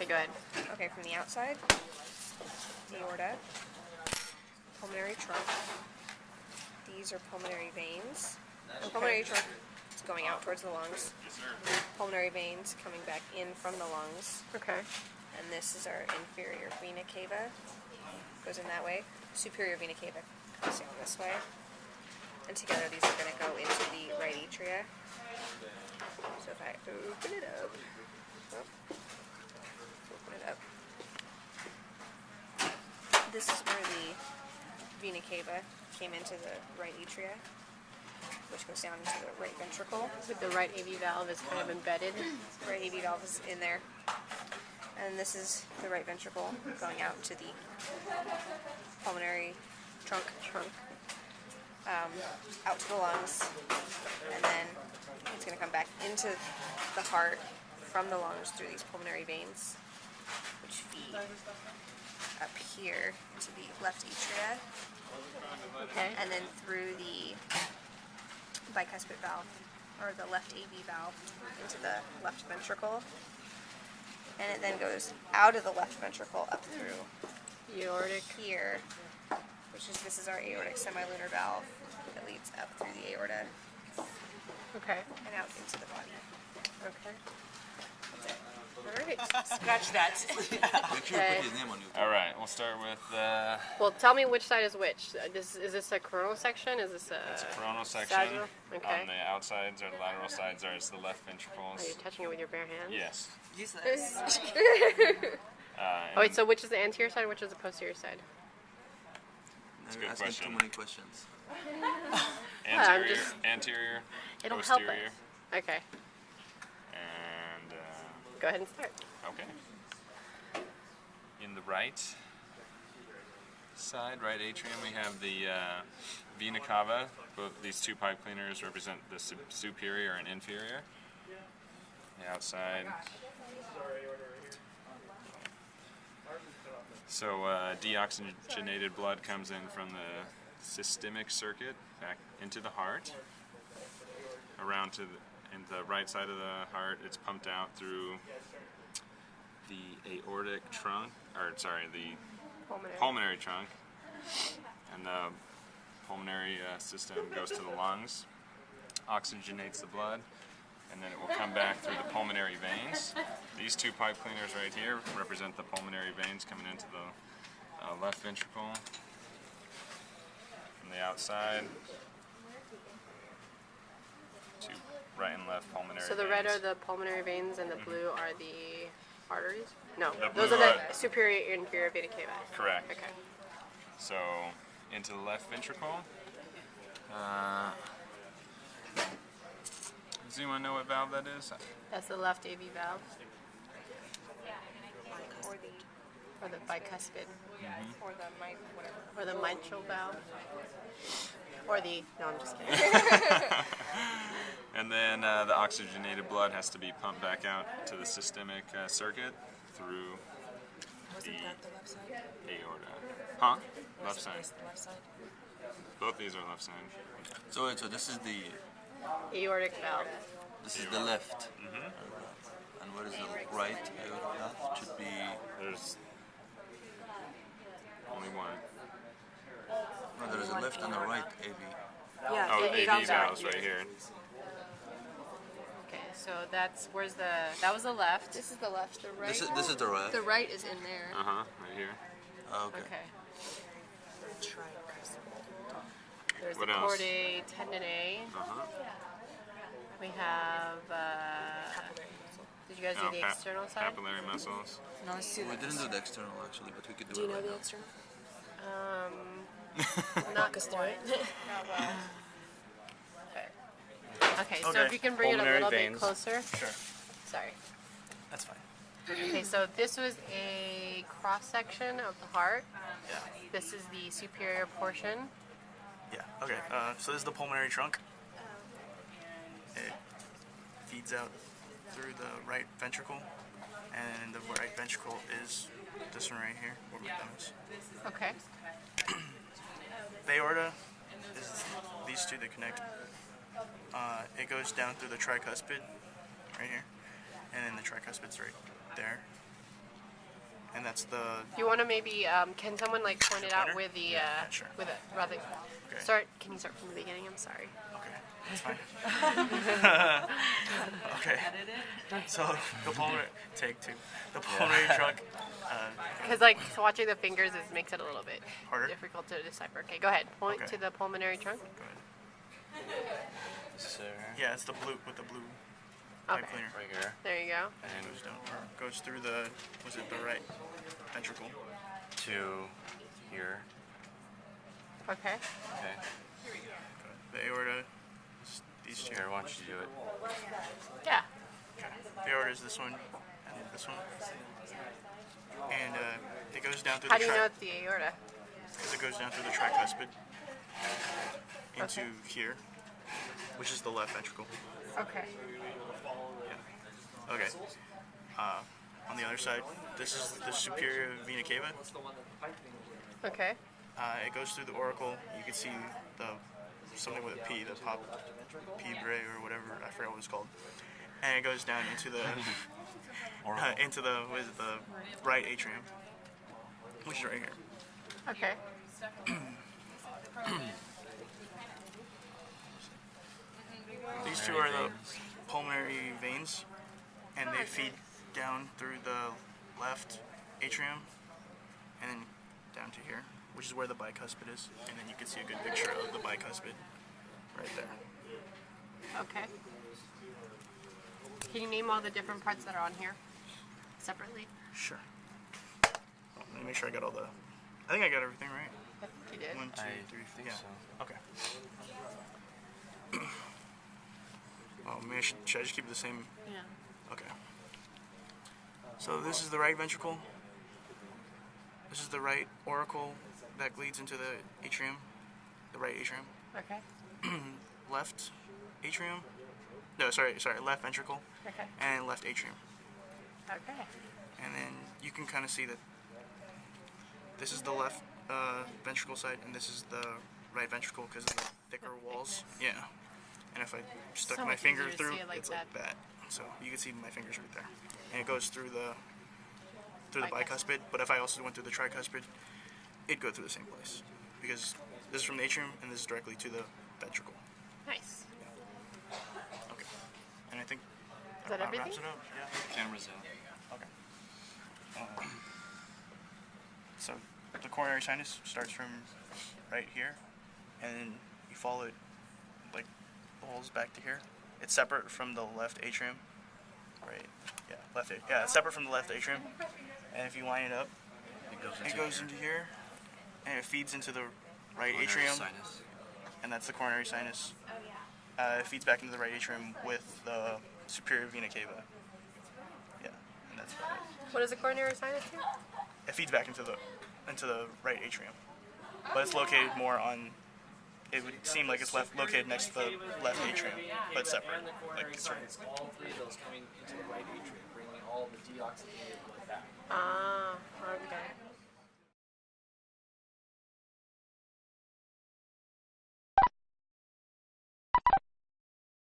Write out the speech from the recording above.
Okay, go ahead. Okay, from the outside, aorta, pulmonary trunk. These are pulmonary veins. The pulmonary trunk is going out towards the lungs. Pulmonary veins coming back in from the lungs. Okay. And this is our inferior vena cava. Goes in that way. Superior vena cava comes down this way. And together these are going to go into the right atria. So if I open it up, this is where the vena cava came into the right atria, which goes down into the right ventricle. With the right AV valve is kind of embedded. Right AV valve is in there. And this is the right ventricle going out to the pulmonary trunk, out to the lungs, and then it's going to come back into the heart from the lungs through these pulmonary veins, which feed up here into the left atria, and then through the bicuspid valve, or the left AV valve, into the left ventricle, and it then goes out of the left ventricle up through Aortic here, this is our aortic semilunar valve that leads up through the aorta. Okay. And out into the body. Okay. That's it. All right. Scratch that. Make sure you put his name on YouTube. All right, we'll start with Well, tell me which side is which. Is this a coronal section? Is this a... it's a coronal section. sagittal? Okay. On the outsides or the lateral sides are the left ventricles. Are you touching it with your bare hands? Yes. Useless. Oh, wait, so which is the anterior side, which is the posterior side? That's a You're good asking question. too many questions. Anterior, just- anterior, It'll posterior, help us. Okay. and Go ahead and start. okay. In the right side, right atrium, we have the vena cava. Both these two pipe cleaners represent the superior and inferior. The outside. So deoxygenated blood comes in from the systemic circuit back into the heart, around to in the right side of the heart. It's pumped out through the aortic trunk, or sorry, the pulmonary trunk, and the pulmonary system goes to the lungs, oxygenates the blood, and then it will come back through the pulmonary veins. These two pipe cleaners right here represent the pulmonary veins coming into the left ventricle. From the outside, two right and left pulmonary So the veins. red are the pulmonary veins and the blue are the arteries? No, The those blue are are- the superior and inferior vena cava. Correct. Okay. So, into the left ventricle. Does anyone know what valve that is? That's the left AV valve, or the bicuspid, Or the whatever. or the mitral valve, or the, no, I'm just kidding. And then the oxygenated blood has to be pumped back out to the systemic circuit through Wasn't that the left side? aorta. Huh? Left Was side. the left side? Both these are left side. So wait, so this is the Aortic valve. left. And what is the right aortic valve? Should be. There's only one. No, there is a left and a right AV. Yeah, Oh, it AV drops out valves right here. Okay, so where's that was the left. This is the left. The right. This is the right. The right is in there. Right here. Oh, okay. Okay. There's What the else? chordae tendineae. We have, did you guys do the external side? Papillary muscles. No, let's do We that. didn't do the external actually, but we could do, Do you it know right the now. external? Not us through it. Not well. Okay, so Okay. if you can bring it a Pulmonary little veins. bit closer. Sure. Sorry. That's fine. Okay, so this was a cross section of the heart. Yeah. This is the superior portion. Yeah. Okay. So this is the pulmonary trunk. It feeds out through the right ventricle, and the right ventricle is this one right here, where my thumb is. Okay. The aorta is these two that connect. It goes down through the tricuspid, right here, and then the tricuspid's right there. and that's the. You want to maybe, can someone like point it out Pointer? with the, Yeah, sure. with it, rather, Okay. can you start from the beginning? I'm sorry. Okay, that's fine. Okay. So the pulmonary take two. The pulmonary trunk. Because like so watching the fingers makes it a little bit Harder? difficult to decipher. Okay, go ahead. Point Okay. to the pulmonary trunk. Go ahead. So, Yeah, it's the blue with the blue Okay. pipe cleaner. right here. There you go. And goes down, or goes through the, was it the right ventricle? To here. Okay. Okay. The aorta, is these two. Here, why don't you do it? Yeah. The aorta is this one and this one. And it goes down through How the do you know it's the aorta? because it goes down through the tricuspid into here, which is the left ventricle. Okay. Okay. On the other side, this is the superior vena cava. Okay. It goes through the auricle. You can see the something with a P, the pop P bray or whatever. I forgot what it's called. And it goes down into the into the what is it, the right atrium, which is right here. Okay. These two are the pulmonary veins, and they feed down through the left atrium and then down to here, which is where the bicuspid is. And then you can see a good picture of the bicuspid right there. Okay. Can you name all the different parts that are on here separately? Sure. Let me make sure I got all the. I think I got everything right. I think you did. 1, 2, I 3, think yeah. so. Okay. Oh, maybe should I just keep it the same? Yeah. Okay. So this is the right ventricle. This is the right auricle that leads into the atrium, the right atrium. Okay. Left atrium. No, sorry, left ventricle Okay. and left atrium. Okay. And then you can kind of see that this is the left ventricle side, and this is the right ventricle because of the thicker walls. Yeah. And if I stuck So my much finger easier to through, see it like it's like that. So you can see my fingers right there, and it goes through the bicuspid. But if I also went through the tricuspid, it'd go through the same place because this is from the atrium, and this is directly to the ventricle. Nice. Okay. And I think Is that wraps everything? it up. Yeah. Camera's out. Okay. So the coronary sinus starts from right here, and then you follow it like the holes back to here. It's separate from the left atrium. Right. Yeah. Left. Yeah. It's separate from the left atrium. And if you line it up, it goes into here, and it feeds into the right atrium, Sinus. and that's the coronary sinus. It feeds back into the right atrium with the superior vena cava. Yeah, and that's about it. What does a coronary sinus do? It feeds back into the right atrium, but it's located more on. It would seem like it's located next to the left atrium, but separate. Like it's right. All three of those coming into the right atrium, bringing all the deoxygenated blood back. Ah, okay.